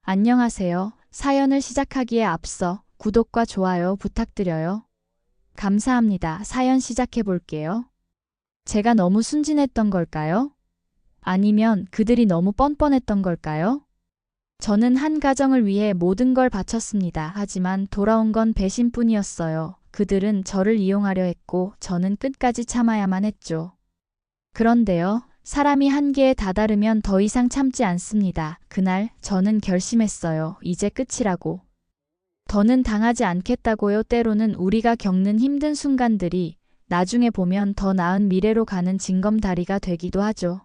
안녕하세요. 사연을 시작하기에 앞서 구독과 좋아요 부탁드려요. 감사합니다. 사연 시작해 볼게요. 제가 너무 순진했던 걸까요? 아니면 그들이 너무 뻔뻔했던 걸까요? 저는 한 가정을 위해 모든 걸 바쳤습니다. 하지만 돌아온 건 배신뿐이었어요. 그들은 저를 이용하려 했고 저는 끝까지 참아야만 했죠. 그런데요, 사람이 한계에 다다르면 더 이상 참지 않습니다. 그날 저는 결심했어요. 이제 끝이라고. 더는 당하지 않겠다고요. 때로는 우리가 겪는 힘든 순간들이 나중에 보면 더 나은 미래로 가는 징검다리가 되기도 하죠.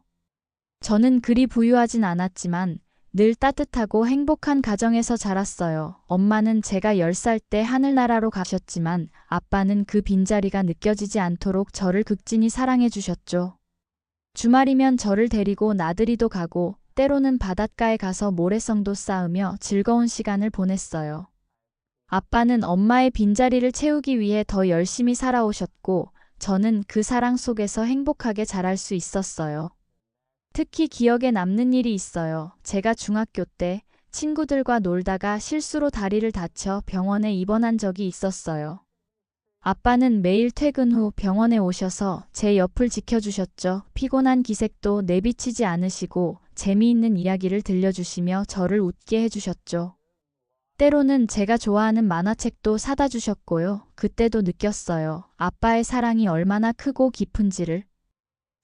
저는 그리 부유하진 않았지만 늘 따뜻하고 행복한 가정에서 자랐어요. 엄마는 제가 10살 때 하늘나라로 가셨지만 아빠는 그 빈자리가 느껴지지 않도록 저를 극진히 사랑해 주셨죠. 주말이면 저를 데리고 나들이도 가고 때로는 바닷가에 가서 모래성도 쌓으며 즐거운 시간을 보냈어요. 아빠는 엄마의 빈자리를 채우기 위해 더 열심히 살아오셨고 저는 그 사랑 속에서 행복하게 자랄 수 있었어요. 특히 기억에 남는 일이 있어요. 제가 중학교 때 친구들과 놀다가 실수로 다리를 다쳐 병원에 입원한 적이 있었어요. 아빠는 매일 퇴근 후 병원에 오셔서 제 옆을 지켜주셨죠. 피곤한 기색도 내비치지 않으시고 재미있는 이야기를 들려주시며 저를 웃게 해주셨죠. 때로는 제가 좋아하는 만화책도 사다 주셨고요. 그때도 느꼈어요. 아빠의 사랑이 얼마나 크고 깊은지를.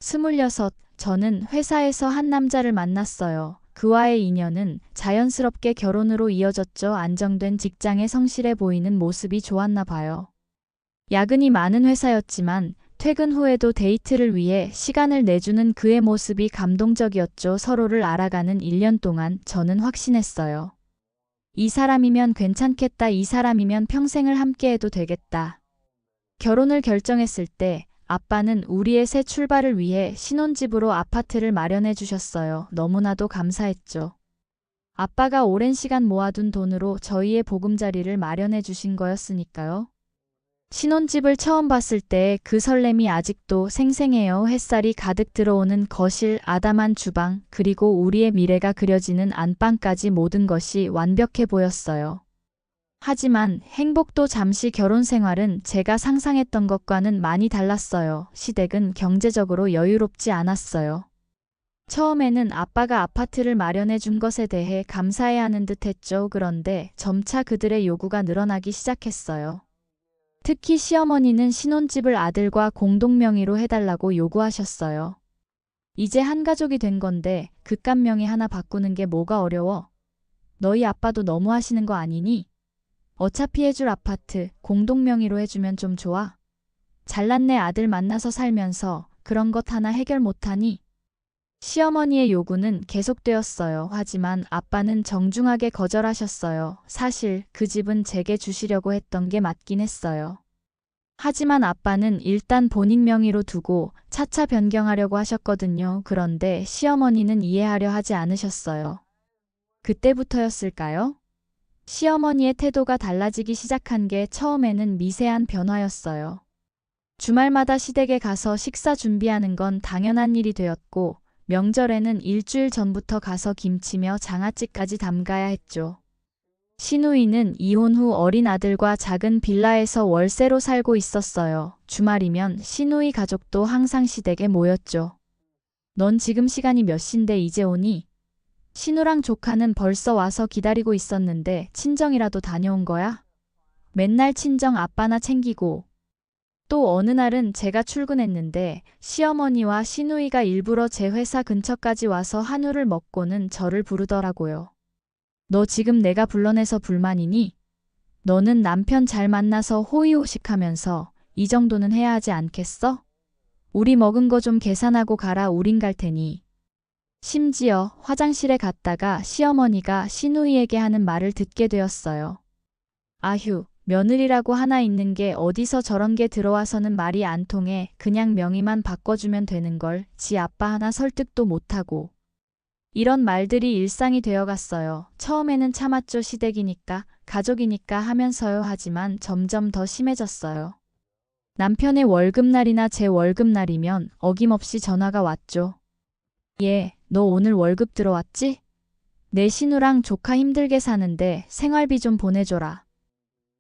26, 저는 회사에서 한 남자를 만났어요. 그와의 인연은 자연스럽게 결혼으로 이어졌죠. 안정된 직장에 성실해 보이는 모습이 좋았나 봐요. 야근이 많은 회사였지만 퇴근 후에도 데이트를 위해 시간을 내주는 그의 모습이 감동적이었죠. 서로를 알아가는 1년 동안 저는 확신했어요. 이 사람이면 괜찮겠다. 이 사람이면 평생을 함께해도 되겠다. 결혼을 결정했을 때 아빠는 우리의 새 출발을 위해 신혼집으로 아파트를 마련해 주셨어요. 너무나도 감사했죠. 아빠가 오랜 시간 모아둔 돈으로 저희의 보금자리를 마련해 주신 거였으니까요. 신혼집을 처음 봤을 때 그 설렘이 아직도 생생해요. 햇살이 가득 들어오는 거실, 아담한 주방, 그리고 우리의 미래가 그려지는 안방까지 모든 것이 완벽해 보였어요. 하지만 행복도 잠시 결혼 생활은 제가 상상했던 것과는 많이 달랐어요. 시댁은 경제적으로 여유롭지 않았어요. 처음에는 아빠가 아파트를 마련해 준 것에 대해 감사해야 하는 듯 했죠. 그런데 점차 그들의 요구가 늘어나기 시작했어요. 특히 시어머니는 신혼집을 아들과 공동 명의로 해달라고 요구하셨어요. 이제 한 가족이 된 건데 그깟 명의 하나 바꾸는 게 뭐가 어려워? 너희 아빠도 너무 하시는 거 아니니? 어차피 해줄 아파트 공동 명의로 해주면 좀 좋아? 잘났네 아들 만나서 살면서 그런 것 하나 해결 못하니? 시어머니의 요구는 계속되었어요. 하지만 아빠는 정중하게 거절하셨어요. 사실 그 집은 제게 주시려고 했던 게 맞긴 했어요. 하지만 아빠는 일단 본인 명의로 두고 차차 변경하려고 하셨거든요. 그런데 시어머니는 이해하려 하지 않으셨어요. 그때부터였을까요? 시어머니의 태도가 달라지기 시작한 게 처음에는 미세한 변화였어요. 주말마다 시댁에 가서 식사 준비하는 건 당연한 일이 되었고 명절에는 일주일 전부터 가서 김치며 장아찌까지 담가야 했죠. 시누이는 이혼 후 어린 아들과 작은 빌라에서 월세로 살고 있었어요. 주말이면 시누이 가족도 항상 시댁에 모였죠. 넌 지금 시간이 몇 시인데 이제 오니? 신우랑 조카는 벌써 와서 기다리고 있었는데 친정이라도 다녀온 거야? 맨날 친정 아빠나 챙기고. 또 어느 날은 제가 출근했는데 시어머니와 시누이가 일부러 제 회사 근처까지 와서 한우를 먹고는 저를 부르더라고요. 너 지금 내가 불러내서 불만이니? 너는 남편 잘 만나서 호의호식하면서 이 정도는 해야 하지 않겠어? 우리 먹은 거 좀 계산하고 가라. 우린 갈 테니. 심지어 화장실에 갔다가 시어머니가 시누이에게 하는 말을 듣게 되었어요. 아휴, 며느리라고 하나 있는 게 어디서 저런 게 들어와서는 말이 안 통해. 그냥 명의만 바꿔주면 되는 걸 지 아빠 하나 설득도 못하고. 이런 말들이 일상이 되어갔어요. 처음에는 참았죠. 시댁이니까, 가족이니까 하면서요. 하지만 점점 더 심해졌어요. 남편의 월급날이나 제 월급날이면 어김없이 전화가 왔죠. 얘, 너 오늘 월급 들어왔지? 내 신우랑 조카 힘들게 사는데 생활비 좀 보내줘라.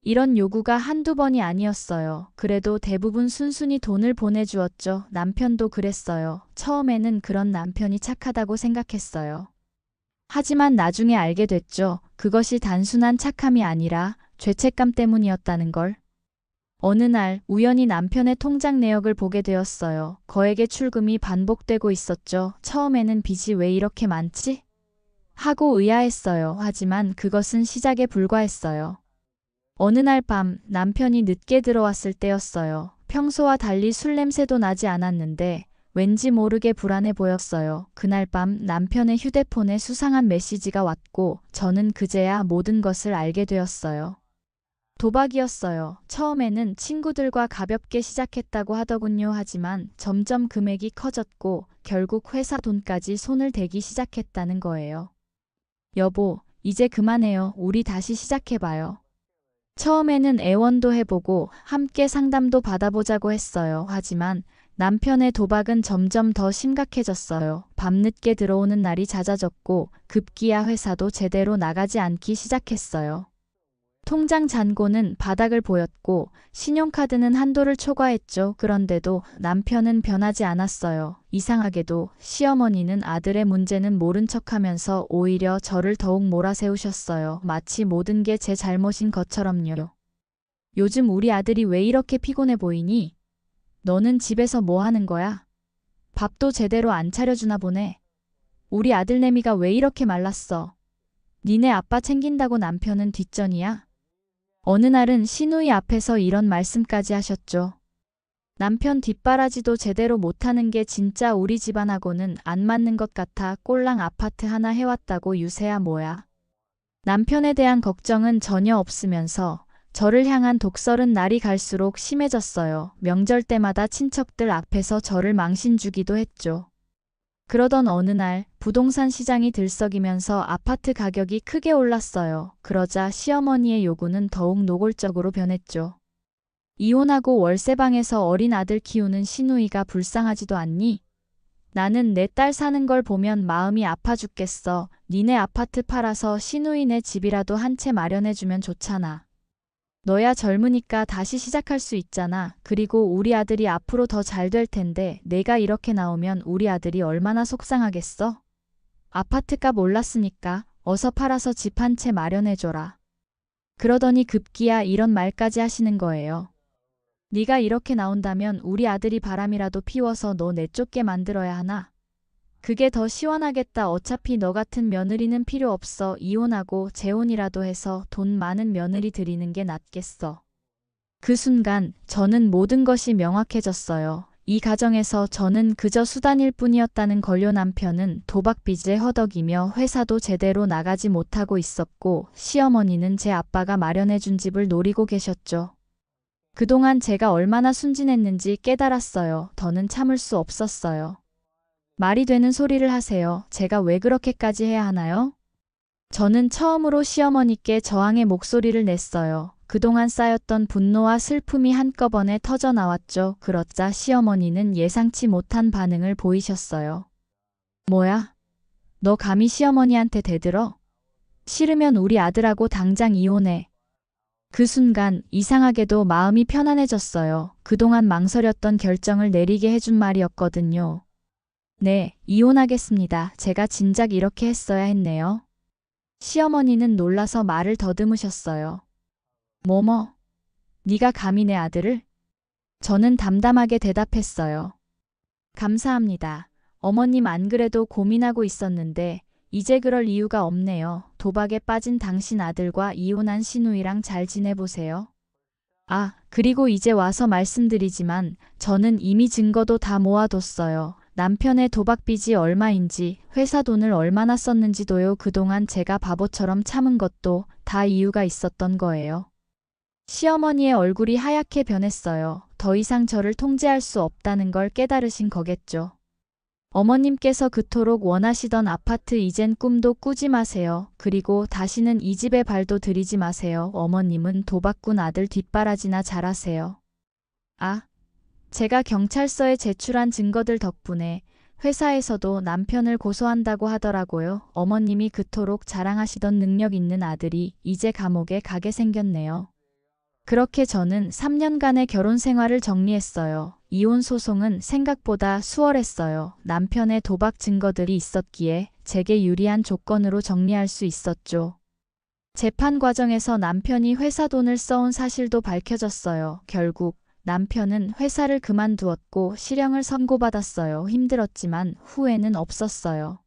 이런 요구가 한두 번이 아니었어요. 그래도 대부분 순순히 돈을 보내주었죠. 남편도 그랬어요. 처음에는 그런 남편이 착하다고 생각했어요. 하지만 나중에 알게 됐죠. 그것이 단순한 착함이 아니라 죄책감 때문이었다는 걸. 어느 날 우연히 남편의 통장 내역을 보게 되었어요. 거액의 출금이 반복되고 있었죠. 처음에는 빚이 왜 이렇게 많지? 하고 의아했어요. 하지만 그것은 시작에 불과했어요. 어느 날 밤 남편이 늦게 들어왔을 때였어요. 평소와 달리 술 냄새도 나지 않았는데 왠지 모르게 불안해 보였어요. 그날 밤 남편의 휴대폰에 수상한 메시지가 왔고 저는 그제야 모든 것을 알게 되었어요. 도박이었어요. 처음에는 친구들과 가볍게 시작했다고 하더군요. 하지만 점점 금액이 커졌고 결국 회사 돈까지 손을 대기 시작했다는 거예요. 여보, 이제 그만해요. 우리 다시 시작해봐요. 처음에는 애원도 해보고 함께 상담도 받아보자고 했어요. 하지만 남편의 도박은 점점 더 심각해졌어요. 밤늦게 들어오는 날이 잦아졌고 급기야 회사도 제대로 나가지 않기 시작했어요. 통장 잔고는 바닥을 보였고 신용카드는 한도를 초과했죠. 그런데도 남편은 변하지 않았어요. 이상하게도 시어머니는 아들의 문제는 모른 척하면서 오히려 저를 더욱 몰아세우셨어요. 마치 모든 게 제 잘못인 것처럼요. 요즘 우리 아들이 왜 이렇게 피곤해 보이니? 너는 집에서 뭐 하는 거야? 밥도 제대로 안 차려주나 보네. 우리 아들내미가 왜 이렇게 말랐어? 니네 아빠 챙긴다고 남편은 뒷전이야? 어느 날은 시누이 앞에서 이런 말씀까지 하셨죠. 남편 뒷바라지도 제대로 못하는 게 진짜 우리 집안하고는 안 맞는 것 같아 꼴랑 아파트 하나 해왔다고 유세야 뭐야. 남편에 대한 걱정은 전혀 없으면서 저를 향한 독설은 날이 갈수록 심해졌어요. 명절 때마다 친척들 앞에서 저를 망신주기도 했죠. 그러던 어느 날 부동산 시장이 들썩이면서 아파트 가격이 크게 올랐어요. 그러자 시어머니의 요구는 더욱 노골적으로 변했죠. 이혼하고 월세방에서 어린 아들 키우는 시누이가 불쌍하지도 않니? 나는 내 딸 사는 걸 보면 마음이 아파 죽겠어. 니네 아파트 팔아서 시누이네 집이라도 한 채 마련해주면 좋잖아. 너야 젊으니까 다시 시작할 수 있잖아. 그리고 우리 아들이 앞으로 더 잘 될 텐데 내가 이렇게 나오면 우리 아들이 얼마나 속상하겠어? 아파트값 올랐으니까 어서 팔아서 집 한 채 마련해줘라. 그러더니 급기야 이런 말까지 하시는 거예요. 네가 이렇게 나온다면 우리 아들이 바람이라도 피워서 너 내쫓게 만들어야 하나? 그게 더 시원하겠다. 어차피 너 같은 며느리는 필요 없어. 이혼하고 재혼이라도 해서 돈 많은 며느리 들이는 게 낫겠어. 그 순간 저는 모든 것이 명확해졌어요. 이 가정에서 저는 그저 수단일 뿐이었다는 걸요. 남편은 도박빚에 허덕이며 회사도 제대로 나가지 못하고 있었고 시어머니는 제 아빠가 마련해준 집을 노리고 계셨죠. 그동안 제가 얼마나 순진했는지 깨달았어요. 더는 참을 수 없었어요. 말이 되는 소리를 하세요. 제가 왜 그렇게까지 해야 하나요? 저는 처음으로 시어머니께 저항의 목소리를 냈어요. 그동안 쌓였던 분노와 슬픔이 한꺼번에 터져 나왔죠. 그러자 시어머니는 예상치 못한 반응을 보이셨어요. 뭐야? 너 감히 시어머니한테 대들어? 싫으면 우리 아들하고 당장 이혼해. 그 순간 이상하게도 마음이 편안해졌어요. 그동안 망설였던 결정을 내리게 해준 말이었거든요. 네, 이혼하겠습니다. 제가 진작 이렇게 했어야 했네요. 시어머니는 놀라서 말을 더듬으셨어요. 뭐뭐? 네가 감히 내 아들을? 저는 담담하게 대답했어요. 감사합니다. 어머님 안 그래도 고민하고 있었는데 이제 그럴 이유가 없네요. 도박에 빠진 당신 아들과 이혼한 시누이랑 잘 지내보세요. 아, 그리고 이제 와서 말씀드리지만 저는 이미 증거도 다 모아뒀어요. 남편의 도박빚이 얼마인지, 회사 돈을 얼마나 썼는지도요. 그동안 제가 바보처럼 참은 것도 다 이유가 있었던 거예요. 시어머니의 얼굴이 하얗게 변했어요. 더 이상 저를 통제할 수 없다는 걸 깨달으신 거겠죠. 어머님께서 그토록 원하시던 아파트 이젠 꿈도 꾸지 마세요. 그리고 다시는 이 집에 발도 들이지 마세요. 어머님은 도박꾼 아들 뒷바라지나 잘하세요. 아, 제가 경찰서에 제출한 증거들 덕분에 회사에서도 남편을 고소한다고 하더라고요. 어머님이 그토록 자랑하시던 능력 있는 아들이 이제 감옥에 가게 생겼네요. 그렇게 저는 3년간의 결혼 생활을 정리했어요. 이혼 소송은 생각보다 수월했어요. 남편의 도박 증거들이 있었기에 제게 유리한 조건으로 정리할 수 있었죠. 재판 과정에서 남편이 회사 돈을 써온 사실도 밝혀졌어요. 결국 남편은 회사를 그만두었고 실형을 선고받았어요. 힘들었지만 후회는 없었어요.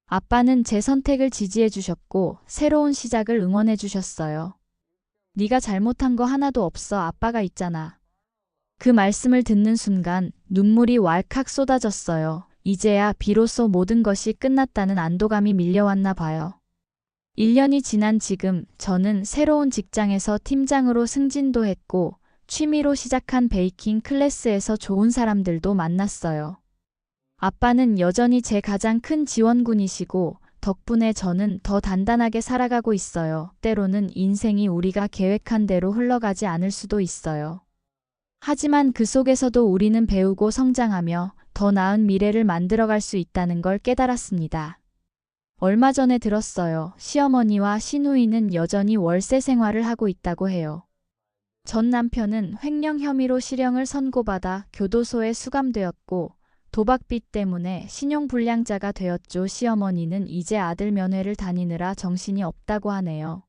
아빠는 제 선택을 지지해 주셨고 새로운 시작을 응원해 주셨어요. 네가 잘못한 거 하나도 없어. 아빠가 있잖아. 그 말씀을 듣는 순간 눈물이 왈칵 쏟아졌어요. 이제야 비로소 모든 것이 끝났다는 안도감이 밀려왔나 봐요. 1년이 지난 지금 저는 새로운 직장에서 팀장으로 승진도 했고 취미로 시작한 베이킹 클래스에서 좋은 사람들도 만났어요. 아빠는 여전히 제 가장 큰 지원군이시고 덕분에 저는 더 단단하게 살아가고 있어요. 때로는 인생이 우리가 계획한 대로 흘러가지 않을 수도 있어요. 하지만 그 속에서도 우리는 배우고 성장하며 더 나은 미래를 만들어갈 수 있다는 걸 깨달았습니다. 얼마 전에 들었어요. 시어머니와 시누이는 여전히 월세 생활을 하고 있다고 해요. 전 남편은 횡령 혐의로 실형을 선고받아 교도소에 수감되었고 도박빚 때문에 신용불량자가 되었죠. 시어머니는 이제 아들 면회를 다니느라 정신이 없다고 하네요.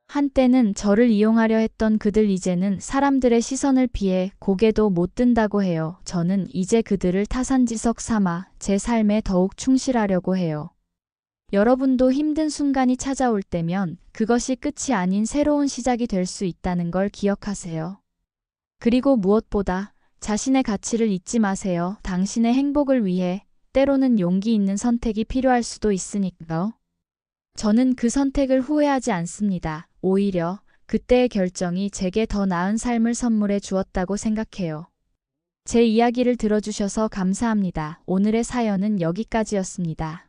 한때는 저를 이용하려 했던 그들 이제는 사람들의 시선을 피해 고개도 못 든다고 해요. 저는 이제 그들을 타산지석 삼아 제 삶에 더욱 충실하려고 해요. 여러분도 힘든 순간이 찾아올 때면 그것이 끝이 아닌 새로운 시작이 될 수 있다는 걸 기억하세요. 그리고 무엇보다 자신의 가치를 잊지 마세요. 당신의 행복을 위해 때로는 용기 있는 선택이 필요할 수도 있으니까요. 저는 그 선택을 후회하지 않습니다. 오히려 그때의 결정이 제게 더 나은 삶을 선물해 주었다고 생각해요. 제 이야기를 들어주셔서 감사합니다. 오늘의 사연은 여기까지였습니다.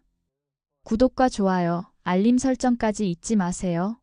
구독과 좋아요, 알림 설정까지 잊지 마세요.